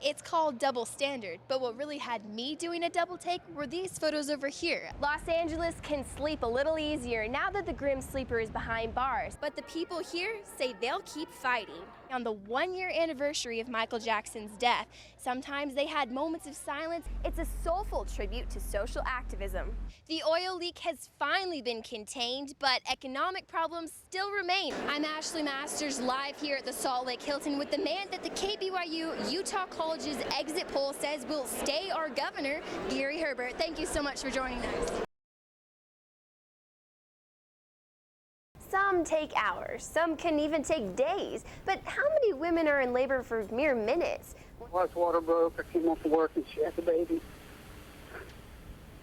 It's called double standard, but what really had me doing a double take were these photos over here. Los Angeles can sleep a little easier now that the Grim Sleeper is behind bars. But the people here say they'll keep fighting. On the 1-year anniversary of Michael Jackson's death, sometimes they had moments of silence. It's a soulful tribute to social activism. The oil leak has finally been contained, but economic problems still remain. I'm Ashley Masters, live here at the Salt Lake Hilton with the man that the KBYU Utah College's exit poll says will stay our governor, Gary Herbert. Thank you so much for joining us. Some take hours, some can even take days. But how many women are in labor for mere minutes? My wife's water broke. I came home from work and she had the baby.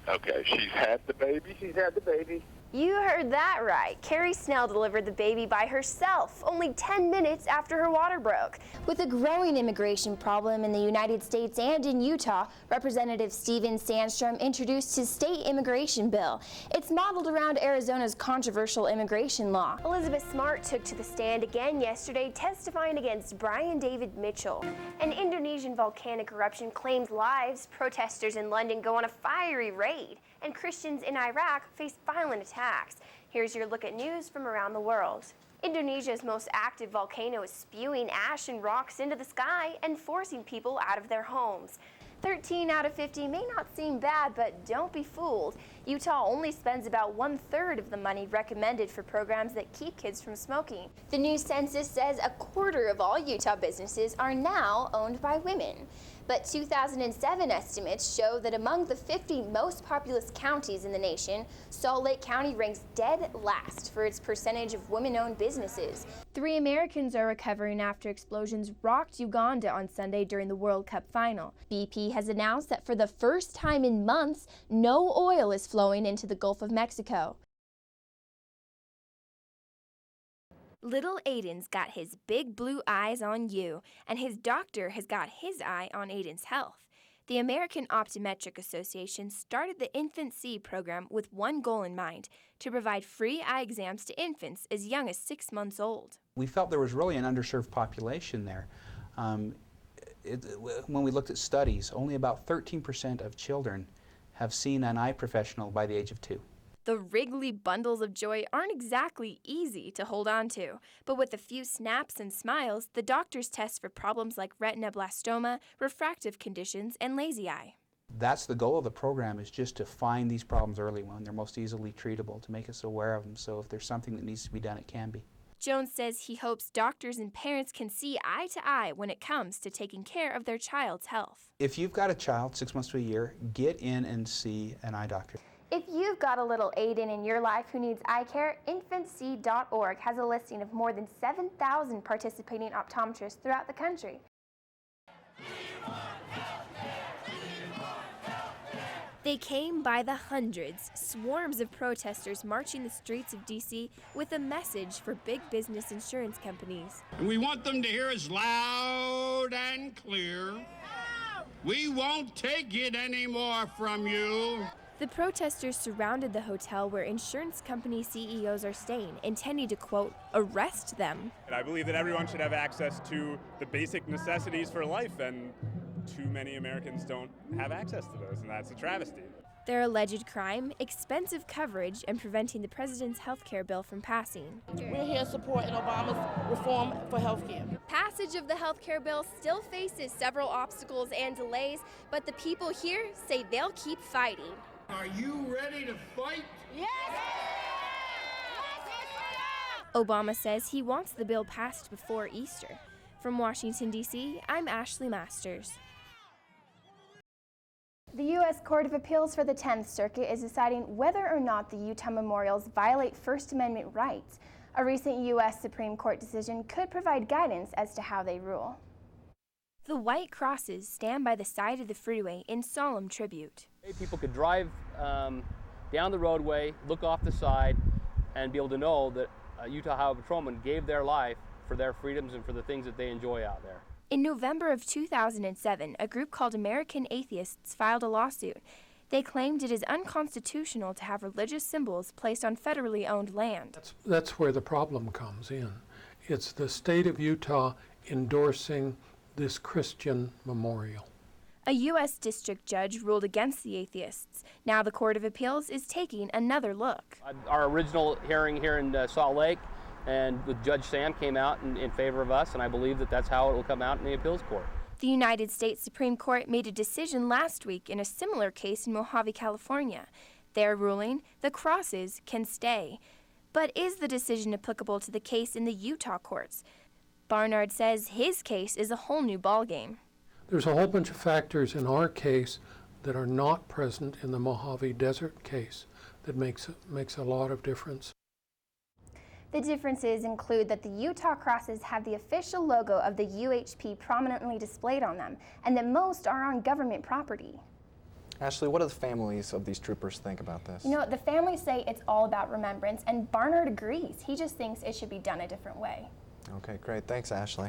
Okay, she's had the baby? She's had the baby. You heard that right. Carrie Snell delivered the baby by herself, only 10 minutes after her water broke. With a growing immigration problem in the United States and in Utah, Representative Steven Sandstrom introduced his state immigration bill. It's modeled around Arizona's controversial immigration law. Elizabeth Smart took to the stand again yesterday, testifying against Brian David Mitchell. An Indonesian volcanic eruption claimed lives. Protesters in London go on a fiery raid, and Christians in Iraq face violent attacks. Here's your look at news from around the world. Indonesia's most active volcano is spewing ash and rocks into the sky and forcing people out of their homes. 13 out of 50 may not seem bad, but don't be fooled. Utah only spends about 1/3 of the money recommended for programs that keep kids from smoking. The new census says 1/4 of all Utah businesses are now owned by women. But 2007 estimates show that among the 50 most populous counties in the nation, Salt Lake County ranks dead last for its percentage of women-owned businesses. 3 Americans are recovering after explosions rocked Uganda on Sunday during the World Cup final. BP has announced that for the first time in months, no oil is flowing into the Gulf of Mexico. Little Aiden's got his big blue eyes on you, and his doctor has got his eye on Aiden's health. The American Optometric Association started the Infant C program with one goal in mind: to provide free eye exams to infants as young as 6 months old. We felt there was really an underserved population there. When we looked at studies, only about 13% of children have seen an eye professional by the age of 2. The Wrigley bundles of joy aren't exactly easy to hold on to, but with a few snaps and smiles, the doctors test for problems like retinoblastoma, refractive conditions, and lazy eye. That's the goal of the program, is just to find these problems early when they're most easily treatable, to make us aware of them, so if there's something that needs to be done, it can be. Jones says he hopes doctors and parents can see eye to eye when it comes to taking care of their child's health. If you've got a child 6 months to a year, get in and see an eye doctor. If you've got a little Aiden in your life who needs eye care, InfantC.org has a listing of more than 7,000 participating optometrists throughout the country. They came by the hundreds, swarms of protesters marching the streets of D.C. with a message for big business insurance companies. And we want them to hear us loud and clear. We won't take it anymore from you. The protesters surrounded the hotel where insurance company CEOs are staying, intending to, quote, arrest them. And I believe that everyone should have access to the basic necessities for life, and too many Americans don't have access to those, and that's a travesty. Their alleged crime, expensive coverage, and preventing the president's health care bill from passing. We're here supporting Obama's reform for health care. Passage of the health care bill still faces several obstacles and delays, but the people here say they'll keep fighting. Are you ready to fight? Yes! Obama says he wants the bill passed before Easter. From Washington, D.C., I'm Ashley Masters. The U.S. Court of Appeals for the 10th Circuit is deciding whether or not the Utah memorials violate First Amendment rights. A recent U.S. Supreme Court decision could provide guidance as to how they rule. The white crosses stand by the side of the freeway in solemn tribute. People could drive down the roadway, look off the side, and be able to know that Utah Highway Patrolmen gave their life for their freedoms and for the things that they enjoy out there. In November of 2007, a group called American Atheists filed a lawsuit. They claimed it is unconstitutional to have religious symbols placed on federally owned land. That's where the problem comes in. It's the state of Utah endorsing this Christian memorial. A U.S. district judge ruled against the atheists. Now the Court of Appeals is taking another look. Our original hearing here in Salt Lake and with Judge Sam came out in favor of us, and I believe that that's how it will come out in the appeals court. The United States Supreme Court made a decision last week in a similar case in Mojave, California. Their ruling, the crosses can stay. But is the decision applicable to the case in the Utah courts? Barnard says his case is a whole new ballgame. There's a whole bunch of factors in our case that are not present in the Mojave Desert case that makes a lot of difference. The differences include that the Utah crosses have the official logo of the UHP prominently displayed on them, and that most are on government property. Ashley, what do the families of these troopers think about this? You know, the families say it's all about remembrance, and Barnard agrees. He just thinks it should be done a different way. Okay, great. Thanks, Ashley.